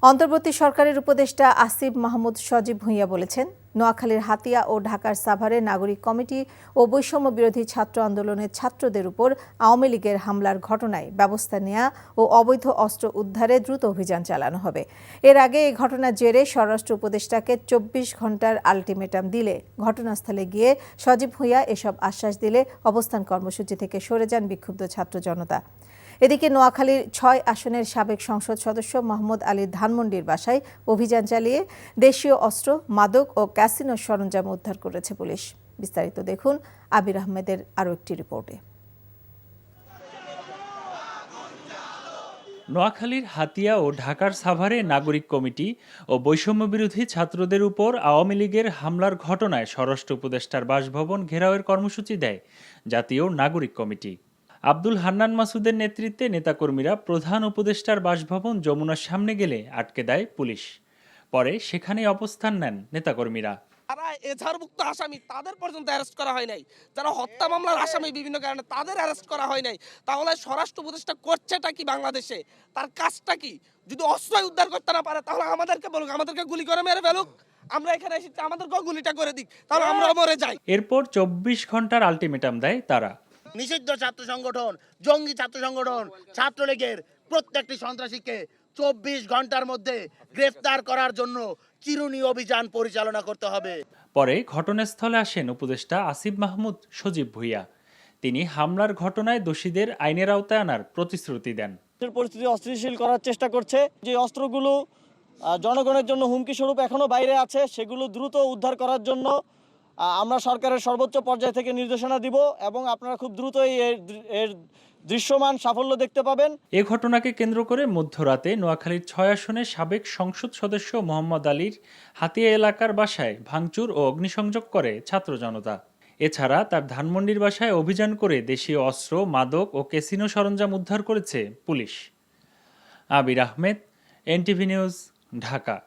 অন্তর্বর্তী সরকারের উপদেষ্টা আসিফ মাহমুদ সজীব ভুঁইয়া বলেছেন, নোয়াখালীর হাতিয়া ও ঢাকার সাভারে নাগরিক কমিটি ও বৈষম্য বিরোধী ছাত্র আন্দোলনের ছাত্রদের উপর আওয়ামী লীগের হামলার ঘটনায় ব্যবস্থা নেওয়া ও অবৈধ অস্ত্র উদ্ধারে দ্রুত অভিযান চালানো হবে। এর আগে এই ঘটনার জেরে স্বরাষ্ট্র উপদেষ্টাকে ২৪ ঘণ্টার আলটিমেটাম দিলে ঘটনাস্থলে গিয়ে সজীব ভুঁইয়া এসব আশ্বাস দিলে অবস্থান কর্মসূচি থেকে সরে যান বিক্ষুব্ধ ছাত্র জনতা। এদিকে নোয়াখালীর ৬ আসনের সাবেক সংসদ সদস্য মোহাম্মদ আলীর ধানমন্ডির বাসায় অভিযান চালিয়ে দেশীয় অস্ত্র, মাদক ও ক্যাসিনোর সরঞ্জাম উদ্ধার করেছে পুলিশ। বিস্তারিত দেখুন আবির আহমেদের আরও একটি রিপোর্টে। নোয়াখালীর হাতিয়া ও ঢাকার সাভারে নাগরিক কমিটি ও বৈষম্য বিরোধী ছাত্রদের উপর আওয়ামী লীগের হামলার ঘটনায় স্বরাষ্ট্র উপদেষ্টার বাসভবন ঘেরাওয়ের কর্মসূচি দেয় জাতীয় নাগরিক কমিটি। আব্দুল হান্নান মাসুদের নেতৃত্বে নেতাকর্মীরা প্রধান উপদেষ্টার বাসভবন যমুনার সামনে গেলে আটকে দেয় পুলিশ। পরে সেখানে অবস্থান নেন নেতাকর্মীরা। যারা এজাহারভুক্ত আসামি তাদের পর্যন্ত অ্যারেস্ট করা হয় নাই, যারা হত্যা মামলার আসামি বিভিন্ন কারণে তাদের অ্যারেস্ট করা হয় নাই। তাহলে স্বরাষ্ট্র উপদেষ্টা করছেটা কি বাংলাদেশে? তার কাজটা কি? যদি অস্ত্র উদ্ধার করতে না পারে তাহলে আমাদেরকে বলুক, আমাদেরকে গুলি করে মেরে ফেলুক। আমরা এখানে এসেছি, আমাদেরকেও গুলিটা করে দিক, তাহলে আমরা মরে যাই। এরপর ২৪ ঘন্টার আলটিমেটাম দেয় তারা। নিষিদ্ধ ছাত্র সংগঠন, জঙ্গি ছাত্র সংগঠন, ছাত্রলীগের প্রত্যেকটি সন্ত্রাসীকে ২৪ ঘন্টার মধ্যে গ্রেফতার করার জন্য চিরুনি অভিযান পরিচালনা করতে হবে। পরে ঘটনাস্থলে আসেন উপদেষ্টা আসিফ মাহমুদ সজীব ভুঁইয়া। তিনি হামলার ঘটনায় দোষীদের আইনের আওতায় আনার প্রতিশ্রুতি দেন। পরিস্থিতি অস্থিতিশীল করার চেষ্টা করছে, যে অস্ত্রগুলো জনগণের জন্য হুমকি স্বরূপ এখনো বাইরে আছে সেগুলো দ্রুত উদ্ধার করার জন্য আমরা সরকারের সর্বোচ্চ পর্যায় থেকে নির্দেশনা দিব এবং আপনারা খুব দ্রুতই এর দৃশ্যমান সাফল্য দেখতে পাবেন। এ ঘটনাকে কেন্দ্র করে মধ্যরাতে নোয়াখালীর ৬ আসনের সাবেক সংসদ সদস্য মোহাম্মদ আলীর হাতিয়া এলাকার বাসায় ভাঙচুর ও অগ্নিসংযোগ করে ছাত্র জনতা। এছাড়া তার ধানমন্ডির বাসায় অভিযান করে দেশীয় অস্ত্র, মাদক ও ক্যাসিনো সরঞ্জাম উদ্ধার করেছে পুলিশ। আবির আহমেদ, এনটিভি নিউজ, ঢাকা।